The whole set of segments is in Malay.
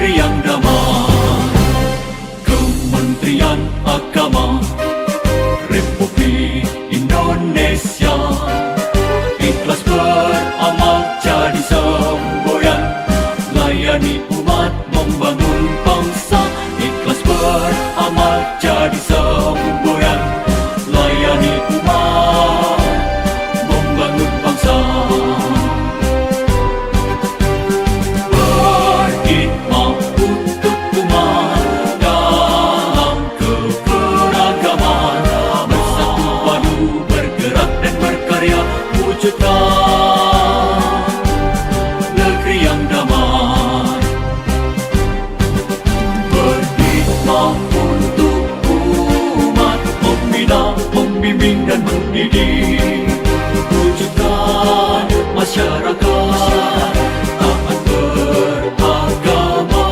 negeri yang damai. Kementerian Agama Republik Indonesia ikhlas beramal jadi semboyan, layani umat membangun bangsa. Ikhlas beramal jadi semboyan, layani umat membangun bangsa. Berkhidmat untuk umat dalam keberagaman, bersatu padu bergerak dan berkarya, wujudkan negeri yang damai. Berkhidmat untuk umat, membina, membimbing dan mendidik, wujudkan masyarakat taat beragama,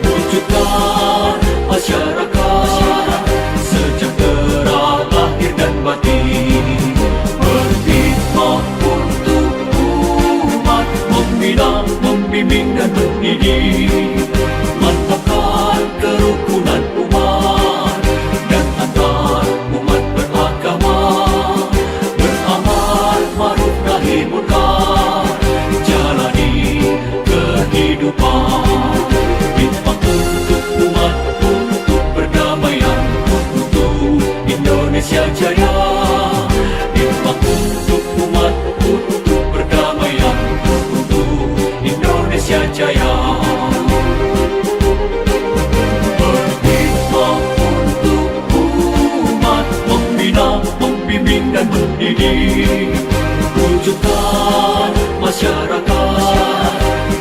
wujudkan masyarakat sejahtera lahir dan batin. Berkhidmat untuk umat, membina, membimbing dan mendidik, mantapkan kerukunan umat dan antar umat beragama, beramal ma'ruf nahi munkar, jalani kehidupan. Khidmat untuk umat, untuk perdamaian, untuk Indonesia Jaya. Khidmat untuk umat, untuk perdamaian, untuk Indonesia Jaya. Berkhidmat untuk umat, membina, membimbing dan mendidik, wujudkan masyarakat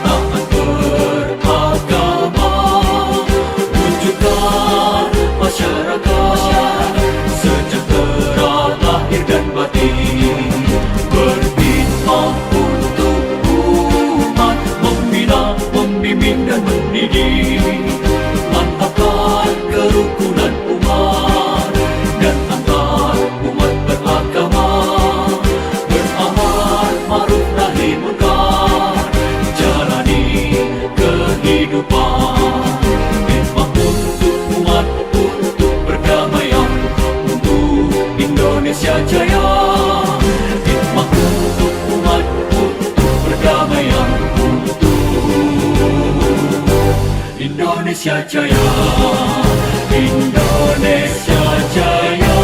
taat beragama, wujudkan masyarakat sejahtera lahir dan batin. Berkhidmat untuk umat, membina, membimbing dan mendidik, mantapkan kerukunan umat dan antar umat beragama, beramal ma'ruf nahi munkar, jalani kehidupan. Khidmat untuk umat, untuk perdamaian, untuk Indonesia Jaya. Khidmat untuk umat, untuk perdamaian, untuk Indonesia Jaya. Indonesia Jaya.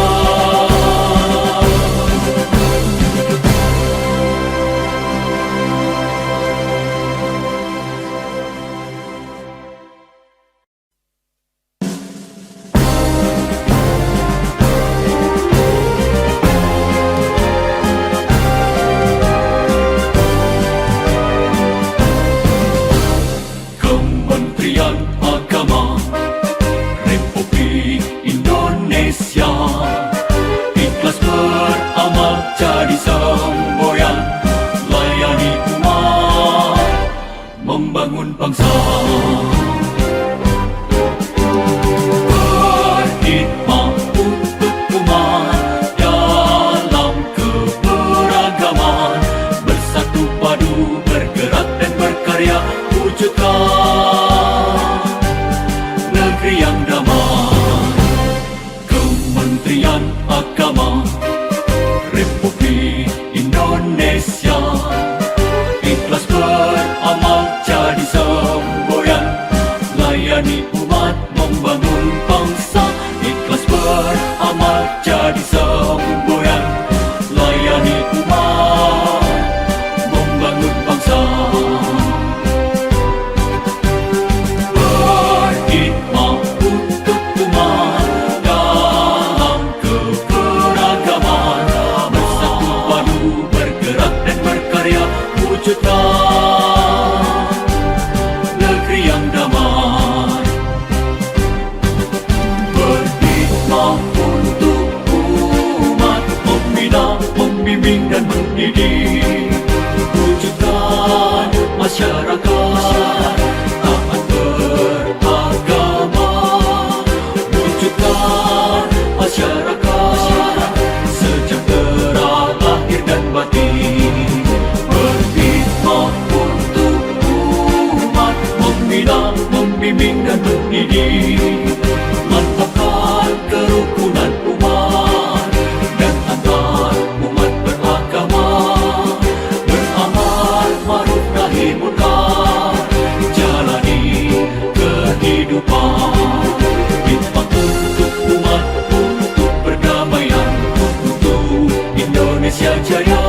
Kementerian Agama Republik Indonesia ikhlas beramal jadi semboyan, layani umat membangun bangsa. Berkhidmat untuk umat dalam keberagaman, bersatu padu bergerak dan berkarya, wujudkan negeri yang damai. Kementerian Agama Republik Indonesia ikhlas beramal jadi semboyan, layani umat membangun bangsa. Ikhlas beramal jadi semboyan, layani umat membangun bangsa. Berkhidmat untuk umat dalam keberagaman, bersatu padu bergerak dan berkarya, wujudkan negeri yang damai. Berkhidmat untuk membimbing dan mendidik, mantapkan kerukunan umat dan antar umat beragama, beramal ma'ruf nahi munkar, jalani kehidupan, khidmat untuk umat, untuk perdamaian, untuk Indonesia Jaya.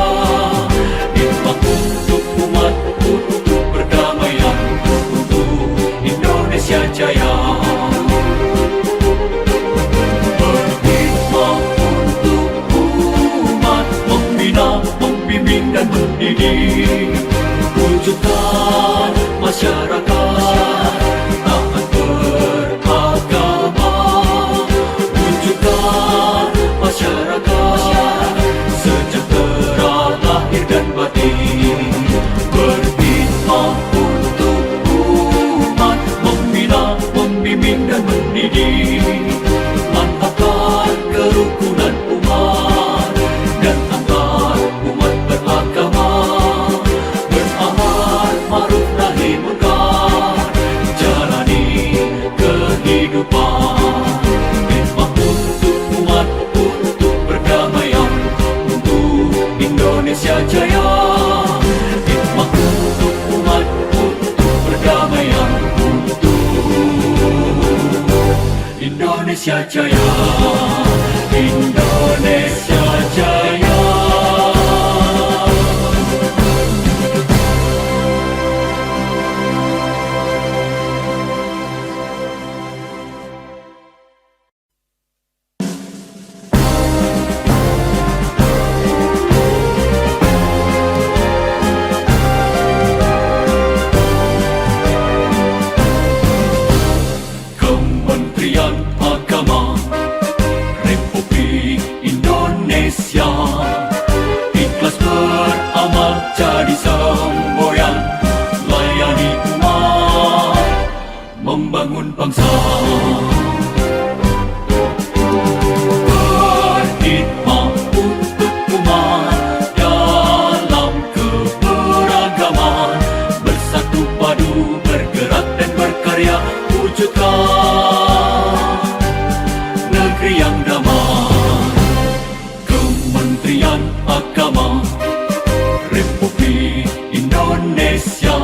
Khidmat untuk umat, untuk perdamaian, untuk Indonesia Jaya. Berkhidmat untuk umat, membina, membimbing dan mendidik, wujudkan masyarakat taat beragama, wujudkan masyarakat sejahtera lahir dan batin. Berkhidmat untuk umat, membina, membimbing dan mendidik, mantapkan kerukunan umat dan antar umat beragama, beramal ma'ruf nahi munkar, jalani kehidupan. Khidmat untuk umat, untuk perdamaian, untuk Indonesia Jaya. Khidmat untuk umat, untuk perdamaian, untuk Indonesia Jaya. Indonesia Jaya. Kementerian Agama Republik Indonesia ikhlas beramal jadi semboyan, layani umat, membangun bangsa. Berkhidmat untuk umat dalam keberagaman, bersatu padu bergerak dan berkarya, wujudkan negeri yang damai. Kementerian Agama Republik Indonesia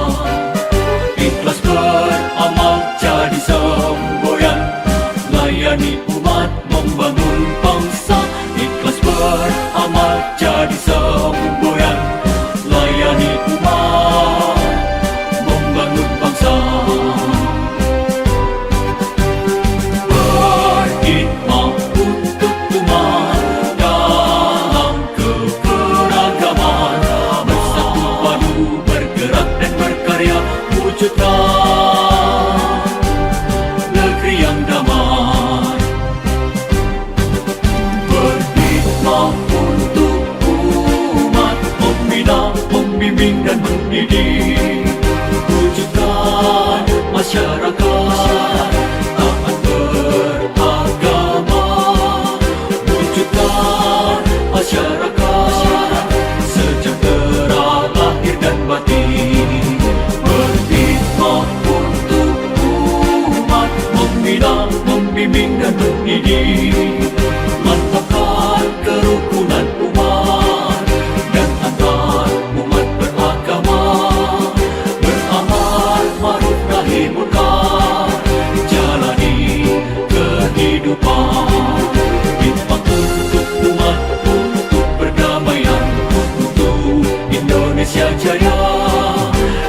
ikhlas beramal jadi semboyan, layani umat, membangun bangsa. Ikhlas beramal jadi semboyan, layani umat, membangun bangsa. Berkhidmat untuk umat dalam keberagaman, bersatu padu bergerak dan berkarya, wujudkan negeri yang damai. Berkhidmat untuk umat, membina, membimbing dan mendidik, wujudkan masyarakat taat beragama, wujudkan masyarakat sejahtera lahir dan batin. Berkhidmat untuk umat, membina, membimbing dan mendidik, mantapkan kerukunan umat dan antar umat beragama, beramal ma'ruf nahi munkar, jalani kehidupan. Khidmat untuk umat, untuk perdamaian, untuk Indonesia Jaya.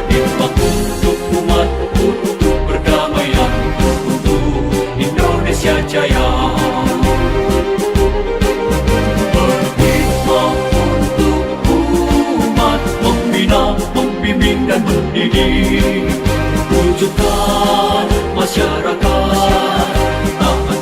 Khidmat untuk umat, untuk perdamaian, untuk Indonesia Jaya. Berkhidmat untuk umat, membina, membimbing dan mendidik, wujudkan masyarakat taat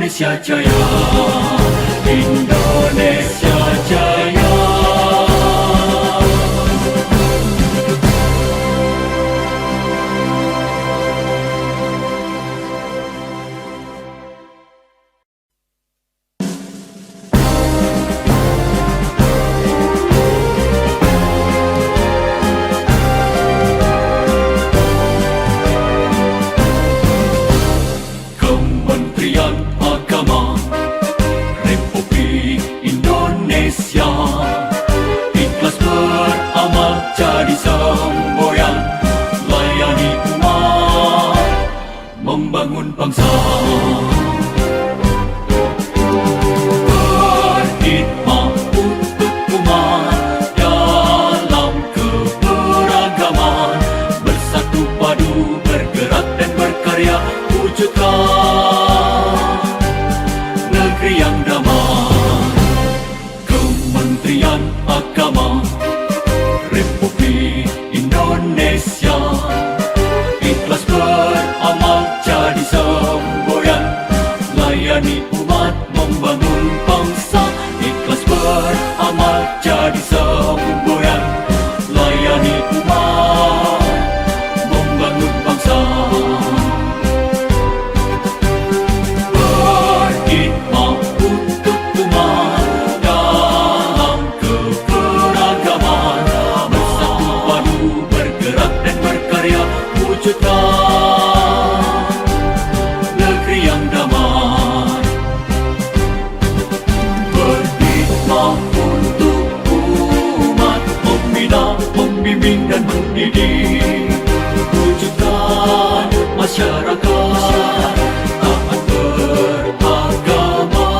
Indonesia Jaya, Indonesia Jaya. Kementerian Agama Republik Indonesia ikhlas beramal jadi semboyan, layani umat, membangun bangsa. Berkhidmat untuk umat dalam keberagaman, bersatu padu bergerak dan berkarya, wujudkan negeri yang damai. Kementerian Agama Republik Indonesia ikhlas beramal jadi semboyan, layani umat, membangun bangsa. Ikhlas beramal jadi semboyan, layani umat, membangun bangsa. Berkhidmat untuk umat dalam keberagaman, bersatu padu bergerak dan berkarya, wujudkan negeri yang damai. Berkhidmat untuk umat, membina, membimbing dan mendidik, wujudkan masyarakat taat beragama,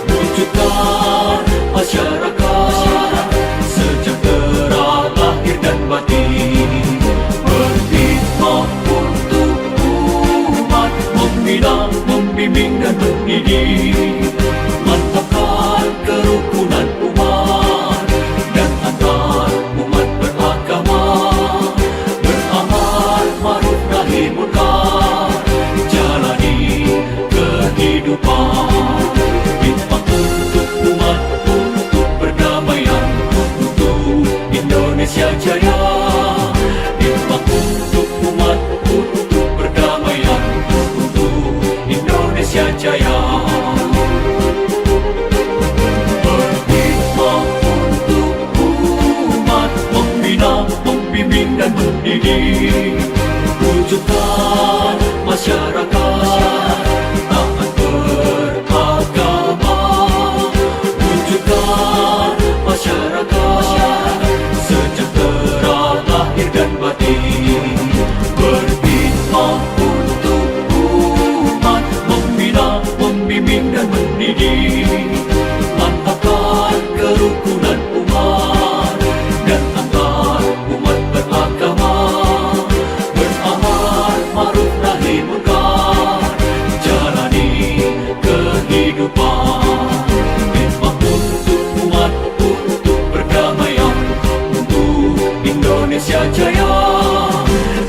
wujudkan masyarakat sejahtera lahir dan batin. Berkhidmat untuk umat, membina, membimbing dan mendidik, mantapkan kerukunan umat dan antar umat beragama, beramal ma'ruf nahi munkar, jalani kehidupan. Khidmat untuk umat, untuk perdamaian, untuk Indonesia Jaya. Khidmat untuk umat, untuk perdamaian, untuk Indonesia Jaya. Berkhidmat untuk umat, membina, membimbing dan mendidik, wujudkan masyarakat taat beragama, wujudkan masyarakat sejahtera lahir dan batin. Berkhidmat untuk umat, membina, membimbing dan mendidik, mantapkan kerukunan umat dan antar umat beragama, beramal ma'ruf nahi munkar, jalani kehidupan. Khidmat untuk umat, untuk perdamaian, untuk Indonesia Jaya.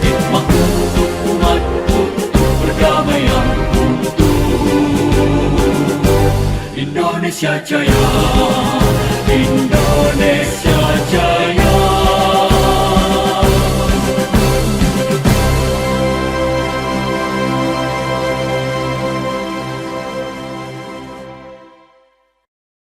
Khidmat untuk umat, untuk perdamaian, untuk Indonesia Jaya, Indonesia Jaya.